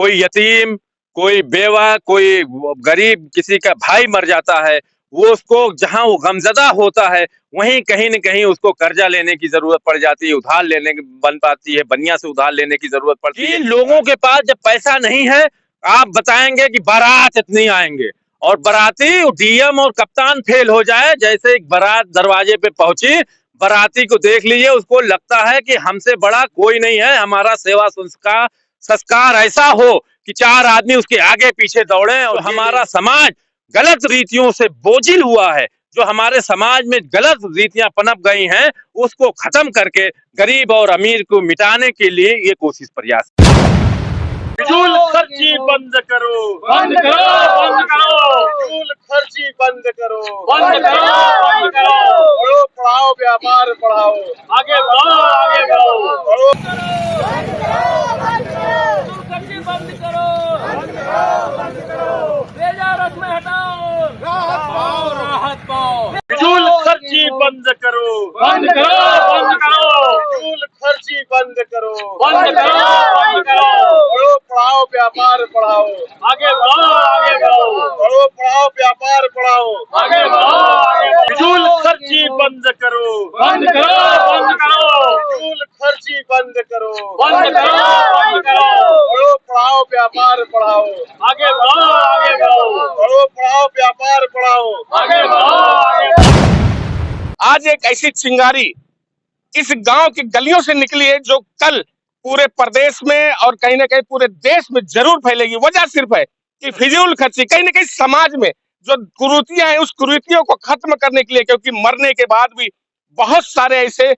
कोई यतीम, कोई बेवा, कोई गरीब किसी का भाई मर जाता है, वो उसको जहां वो गमजदा होता है वहीं कहीं न कहीं उसको कर्जा लेने की जरूरत पड़ जाती है, उधार लेने की बन पाती है, बनिया से उधार लेने की जरूरत पड़ती है। लोगों के पास जब पैसा नहीं है, आप बताएंगे कि बारात इतनी आएंगे और बाराती डीएम और कप्तान फेल हो जाए, जैसे एक बारात दरवाजे पे पहुंची, बाराती को देख लीजिए, उसको लगता है कि हमसे बड़ा कोई नहीं है, हमारा सेवा संस्कार संस्कार ऐसा हो कि चार आदमी उसके आगे पीछे दौड़े। और हमारा समाज गलत रीतियों से बोझिल हुआ है, जो हमारे समाज में गलत रीतियां पनप गई हैं, उसको खत्म करके गरीब और अमीर को मिटाने के लिए ये कोशिश प्रयास। फिजूल खर्ची बंद करो, बंद करो, बंद करो, फिजूल खर्ची बंद करो, बंद करो, बंद करो, पढ़ो पढ़ाओ व्यापार बढ़ाओ, आगे बढ़ो, आगे बढ़ो, पढ़ो खर्ची बंद करो, बेजा रस्में हटाओ, राहत पाओ, फिजूल खर्ची बंद करो, बंद करो, बंद करो, फिजूल खर्ची बंद करो, बंद करो, बंद करो, पढ़ो पढ़ाओ व्यापार बढ़ाओ, आगे बढ़ो, आगे बढ़ो, पढ़ो पढ़ाओ व्यापार बढ़ाओ, आगे बढ़ो, आगे बढ़ो, फिजूल खर्ची बंद करो, बंद करो, बंद करो, फिजूल खर्ची बंद करो, बंद करो, बंद करो, पढ़ो पढ़ाओ व्यापार बढ़ाओ, आगे बढ़ो, आगे बढ़ो, पढ़ो पढ़ाओ व्यापार बढ़ाओ, आगे बढ़ो, आगे बढ़ो। आज एक ऐसी चिंगारी इस गांव की गलियों से निकली है जो कल पूरे प्रदेश में और कहीं ना कहीं पूरे देश में जरूर फैलेगी। वजह सिर्फ है कि फिजूल खर्ची कहीं ना कहीं समाज में जो कुरीतियां हैं उस कुरीतियों को खत्म करने के लिए, क्योंकि मरने के बाद भी बहुत सारे ऐसे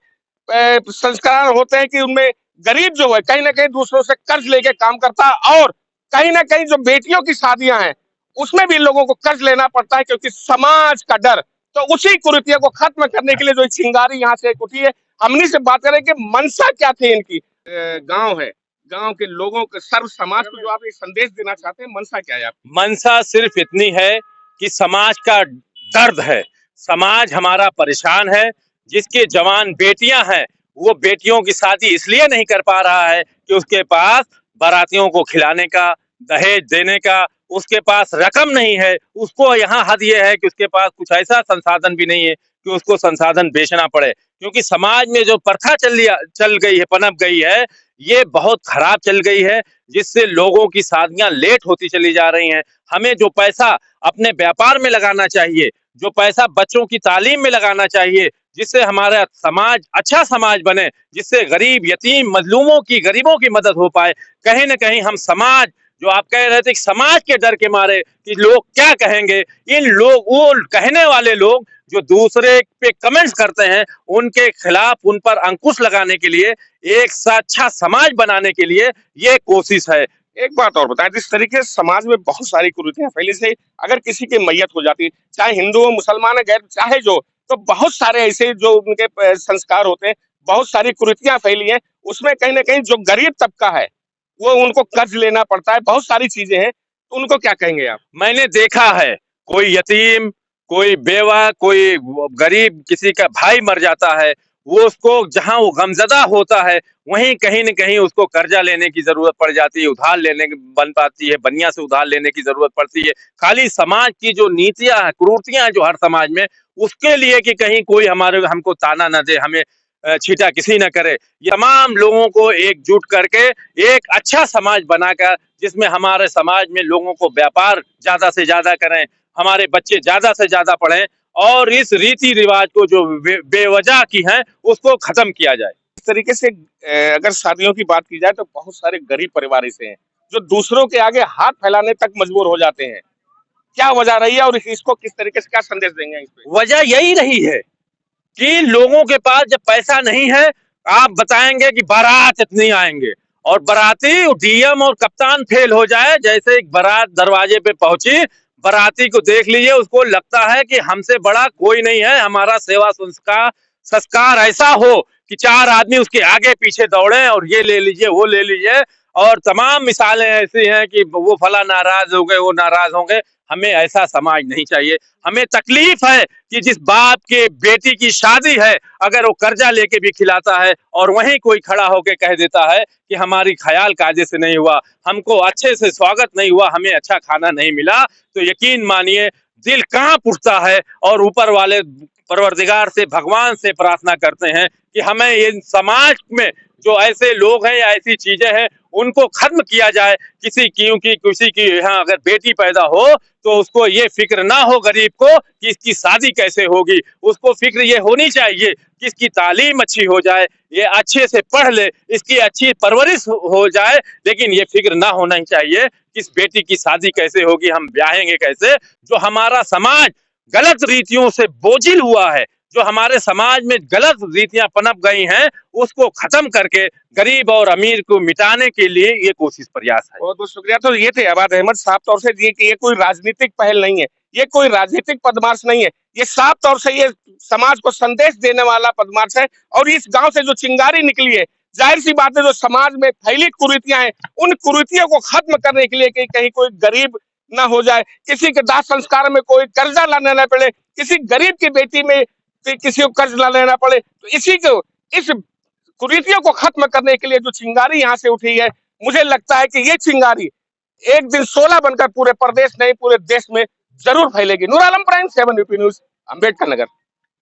संस्कार होते हैं कि उनमें गरीब जो है कहीं ना कहीं दूसरों से कर्ज लेके काम करता है, और कहीं ना कहीं जो बेटियों की शादियां हैं उसमें भी लोगों को कर्ज लेना पड़ता है, क्योंकि समाज का डर। तो उसी कुरीतियों को खत्म करने के लिए जो चिंगारी यहाँ से एक उठी है, हमनी से बात करें कि मनसा क्या थी इनकी। गांव है, गांव के लोगों के सर्व समाज को जो आप एक संदेश देना चाहते हैं, मनसा क्या है आप? मंशा सिर्फ इतनी है कि समाज का दर्द है, समाज हमारा परेशान है। जिसके जवान बेटियां हैं, वो बेटियों की शादी इसलिए नहीं कर पा रहा है कि उसके पास बारातियों को खिलाने का, दहेज देने का उसके पास रकम नहीं है। उसको यहाँ हद ये है कि उसके पास कुछ ऐसा संसाधन भी नहीं है कि उसको संसाधन बेचना पड़े, क्योंकि समाज में जो प्रथा चल गई है, पनप गई है, ये बहुत खराब चल गई है, जिससे लोगों की शादियां लेट होती चली जा रही हैं। हमें जो पैसा अपने व्यापार में लगाना चाहिए, जो पैसा बच्चों की तालीम में लगाना चाहिए, जिससे हमारा समाज अच्छा समाज बने, जिससे गरीब यतीम मजलूमों की, गरीबों की मदद हो पाए, कहीं ना कहीं हम समाज, जो आप कह रहे थे, समाज के डर के मारे कि लोग क्या कहेंगे, इन लोग, वो कहने वाले लोग जो दूसरे पे कमेंट्स करते हैं, उनके खिलाफ, उन पर अंकुश लगाने के लिए, एक अच्छा समाज बनाने के लिए ये कोशिश है। एक बात और बताएं, जिस तरीके से समाज में बहुत सारी कुरीतियां फैली से, अगर किसी की मैयत हो जाती है, चाहे हिंदू हो, मुसलमान है, गैर चाहे जो, तो बहुत सारे ऐसे जो उनके संस्कार होते हैं, बहुत सारी कुरीतियां फैली हैं, उसमें कहीं ना कहीं जो गरीब तबका है वो उनको कर्ज लेना पड़ता है, बहुत सारी चीजें हैं, तो उनको क्या कहेंगे आप? मैंने देखा है, कोई यतीम, कोई बेवा, कोई गरीब किसी का भाई मर जाता है, वो उसको जहां वो गमजदा होता है वहीं कहीं न कहीं उसको कर्जा लेने की जरूरत पड़ जाती है, उधार लेने बन पाती है, बनिया से उधार लेने की जरूरत पड़ती है। खाली समाज की जो नीतियां हैं, कुरीतियां हैं जो हर समाज में, उसके लिए कि कहीं कोई हमको ताना न दे, हमें छीटा किसी न करे। ये तमाम लोगों को एकजुट करके एक अच्छा समाज बनाकर, जिसमें हमारे समाज में लोगों को व्यापार ज्यादा से ज्यादा करें, हमारे बच्चे ज्यादा से ज्यादा पढ़ें, और इस रीति रिवाज को जो बेवजह की हैं उसको खत्म किया जाए। इस तरीके से अगर शादियों की बात की जाए तो बहुत सारे गरीब परिवार ऐसे हैं जो दूसरों के आगे हाथ फैलाने तक मजबूर हो जाते हैं। क्या वजह रही है और इसको किस तरीके से क्या संदेश देंगे इस पे? वजह यही रही है कि लोगों के पास जब पैसा नहीं है, आप बताएंगे कि बारात इतनी आएंगे और बाराती डीएम और कप्तान फेल हो जाए, जैसे एक बारात दरवाजे पे पहुंची, बाराती को देख लीजिए, उसको लगता है कि हमसे बड़ा कोई नहीं है, हमारा सेवा संस्कार संस्कार ऐसा हो कि चार आदमी उसके आगे पीछे दौड़े और ये ले लीजिए, वो ले लीजिए। और तमाम मिसालें ऐसी हैं कि वो फला नाराज हो गए, वो नाराज होंगे। हमें ऐसा समाज नहीं चाहिए। हमें तकलीफ है कि जिस बाप के बेटी की शादी है, अगर वो कर्जा लेके भी खिलाता है और वहीं कोई खड़ा होके कह देता है कि हमारी ख्याल कायदे से नहीं हुआ, हमको अच्छे से स्वागत नहीं हुआ, हमें अच्छा खाना नहीं मिला, तो यकीन मानिए दिल कांप उठता है और ऊपर वाले परवरदिगार से, भगवान से प्रार्थना करते हैं कि हमें ये समाज में जो ऐसे लोग हैं या ऐसी चीजें हैं उनको खत्म किया जाए। किसी की यहाँ अगर बेटी पैदा हो तो उसको ये फिक्र ना हो गरीब को कि इसकी शादी कैसे होगी, उसको फिक्र ये होनी चाहिए कि इसकी तालीम अच्छी हो जाए, ये अच्छे से पढ़ ले, इसकी अच्छी परवरिश हो जाए, लेकिन ये फिक्र ना होना ही चाहिए कि इस बेटी की शादी कैसे होगी, हम ब्याहेंगे कैसे। जो हमारा समाज गलत रीतियों से बोझिल हुआ है, जो हमारे समाज में गलत रीतियां पनप गई हैं, उसको खत्म करके गरीब और अमीर को मिटाने के लिए ये कोशिश प्रयास है। बहुत बहुत शुक्रिया। तो ये थे अबाद अहमद, साफ तौर से ये कि ये कोई राजनीतिक पहल नहीं है, ये कोई राजनीतिक पदमार्च नहीं है, ये साफ तौर से ये समाज को संदेश देने वाला पदमार्च है। और इस गांव से जो चिंगारी निकली है, जाहिर सी बात है जो समाज में फैली कुरीतियां हैं, उन कुरीतियों को खत्म करने के लिए कि कहीं कोई गरीब ना हो जाए, किसी के दाह संस्कार में कोई कर्जा लाना ना पड़े, किसी गरीब की बेटी में किसी को कर्ज ना लेना पड़े, तो इस कुरीतियों को खत्म करने के लिए जो चिंगारी यहाँ से उठी है, मुझे लगता है कि ये चिंगारी एक दिन 16 बनकर पूरे प्रदेश नहीं पूरे देश में जरूर फैलेगी। Noor Alam, prime 7 UP news, Ambedkar Nagar.